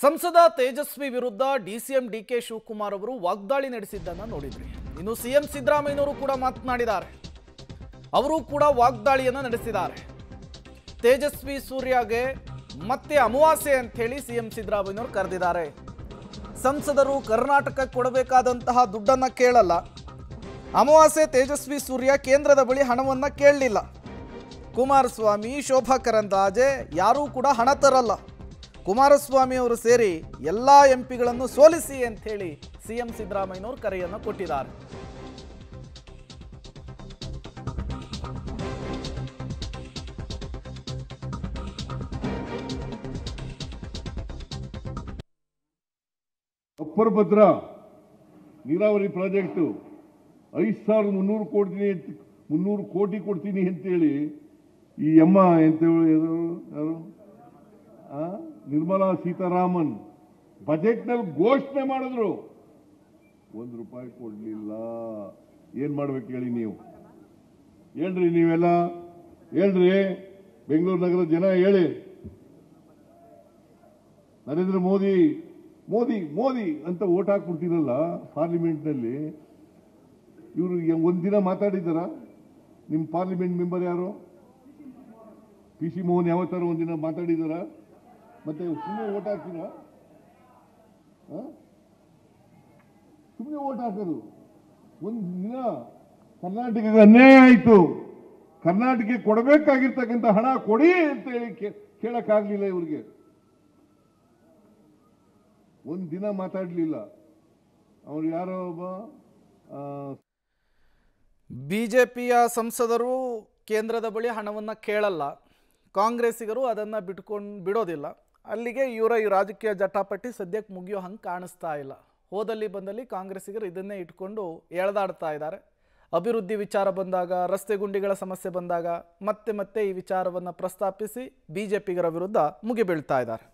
ಸಂಸದ ತೇಜಸ್ವಿ ವಿರುದ್ಧ DCM DK Shivakumar ಅವರು ವಾಗ್ದಾಳಿ ನಡೆಸಿದ್ದನ್ನು ನೋಡಿದ್ರಿ. ಇನ್ನು ಸಿಎಂ ಸಿದ್ದರಾಮಯ್ಯನವರು ಕೂಡ ಮಾತನಾಡಿದ್ದಾರೆ. ಅವರು ಕೂಡ ವಾಗ್ದಾಳಿಯನ್ನು ನಡೆಸಿದ್ದಾರೆ. ತೇಜಸ್ವಿ ಸೂರ್ಯಗೆ ಮತ್ತೆ ಅಮಾವಾಸ್ಯೆ ಅಂತ ಹೇಳಿ ಸಿಎಂ ಸಿದ್ದರಾಮಯ್ಯನವರು ಕರೆದಿದ್ದಾರೆ. ಸಂಸದರು ಕರ್ನಾಟಕಕ್ಕೆ ಕೊಡಬೇಕಾದಂತಹ ದುಡ್ಡನ್ನು ಕೇಳಲ್ಲ. ಅಮಾವಾಸ್ಯೆ ತೇಜಸ್ವಿ ಸೂರ್ಯ ಕೇಂದ್ರದ ಬಳಿ ಹಣವನ್ನು ಕೇಳಲಿಲ್ಲ. ಕುಮಾರಸ್ವಾಮಿ, ಶೋಭಾ ಕರಂದ್ಲಾಜೆ ಯಾರೂ ಕೂಡ ಹಣ ತರಲ್ಲ. ಕುಮಾರಸ್ವಾಮಿ ಅವರು ಸೇರಿ ಎಲ್ಲ ಎಂಪಿಗಳನ್ನು ಸೋಲಿಸಿ ಅಂತ ಹೇಳಿ ಸಿಎಂ ಸಿದ್ದರಾಮಯ್ಯನವರು ಕರೆಯನ್ನು ಕೊಟ್ಟಿದ್ದಾರೆ. ಅಪ್ಪರ್ ಭದ್ರಾ ನೀರಾವರಿ ಪ್ರಾಜೆಕ್ಟ್ 5,300 ಕೋಟಿ ಕೊಡ್ತೀನಿ ಅಂತೇಳಿ ಈ ಅಮ್ಮ ಎಂತ ಯಾರು ನಿರ್ಮಲಾ ಸೀತಾರಾಮನ್ ಬಜೆಟ್ನಲ್ಲಿ ಘೋಷಣೆ ಮಾಡಿದ್ರು. ₹1 ಕೊಡ್ಲಿಲ್ಲ. ಏನ್ ಮಾಡ್ಬೇಕು ಹೇಳಿ ನೀವು? ಹೇಳ್ರಿ, ನೀವೆಲ್ಲ ಹೇಳ್ರಿ. ಬೆಂಗಳೂರು ನಗರದ ಜನ ಹೇಳಿ. ನರೇಂದ್ರ ಮೋದಿ ಮೋದಿ ಮೋದಿ ಅಂತ ಓಟ್ ಹಾಕ್ಬಿಡ್ತೀರಲ್ಲ ಪಾರ್ಲಿಮೆಂಟ್ನಲ್ಲಿ. ಇವರು ಒಂದಿನ ಮಾತಾಡಿದಾರ? ನಿಮ್ಮ ಪಾರ್ಲಿಮೆಂಟ್ ಮೆಂಬರ್ ಯಾರು? PC ಮೋಹನ್ ಯಾವತ್ತಾರು ಒಂದಿನ ಮಾತಾಡಿದಾರ? ಮತ್ತೆ ಸುಮ್ಮನೆ ಓಟ್ ಹಾಕ್ತೀರ? ಸುಮ್ಮನೆ ಓಟ್ ಹಾಕೋದು. ಒಂದು ದಿನ ಕರ್ನಾಟಕಕ್ಕೆ ಅನ್ಯಾಯ ಆಯಿತು, ಕರ್ನಾಟಕಕ್ಕೆ ಕೊಡಬೇಕಾಗಿರ್ತಕ್ಕಂಥ ಹಣ ಕೊಡಿ ಅಂತ ಹೇಳಿ ಕೇಳಕ್ಕಾಗ್ಲಿಲ್ಲ ಇವ್ರಿಗೆ. ಒಂದು ದಿನ ಮಾತಾಡಲಿಲ್ಲ. ಅವ್ರು ಯಾರೋ ಒಬ್ಬ ಬಿಜೆಪಿಯ ಸಂಸದರು ಕೇಂದ್ರದ ಬಳಿ ಹಣವನ್ನು ಕೇಳಲ್ಲ, ಕಾಂಗ್ರೆಸ್ಸಿಗರು ಅದನ್ನು ಬಿಡೋದಿಲ್ಲ. ಅಲ್ಲಿಗೆ ಇವರ ಈ ರಾಜಕೀಯ ಜಟಾಪಟಿ ಸದ್ಯಕ್ಕೆ ಮುಗಿಯೋ ಹಂಗೆ ಕಾಣಿಸ್ತಾ ಇಲ್ಲ. ಹೋದಲ್ಲಿ ಬಂದಲ್ಲಿ ಕಾಂಗ್ರೆಸ್ಸಿಗರು ಇದನ್ನೇ ಇಟ್ಕೊಂಡು ಎಳೆದಾಡ್ತಾ ಇದ್ದಾರೆ. ಅಭಿವೃದ್ಧಿ ವಿಚಾರ ಬಂದಾಗ, ರಸ್ತೆ ಗುಂಡಿಗಳ ಸಮಸ್ಯೆ ಬಂದಾಗ ಮತ್ತೆ ಈ ವಿಚಾರವನ್ನು ಪ್ರಸ್ತಾಪಿಸಿ ಬಿಜೆಪಿಗರ ವಿರುದ್ಧ ಮುಗಿಬೀಳ್ತಾ ಇದ್ದಾರೆ.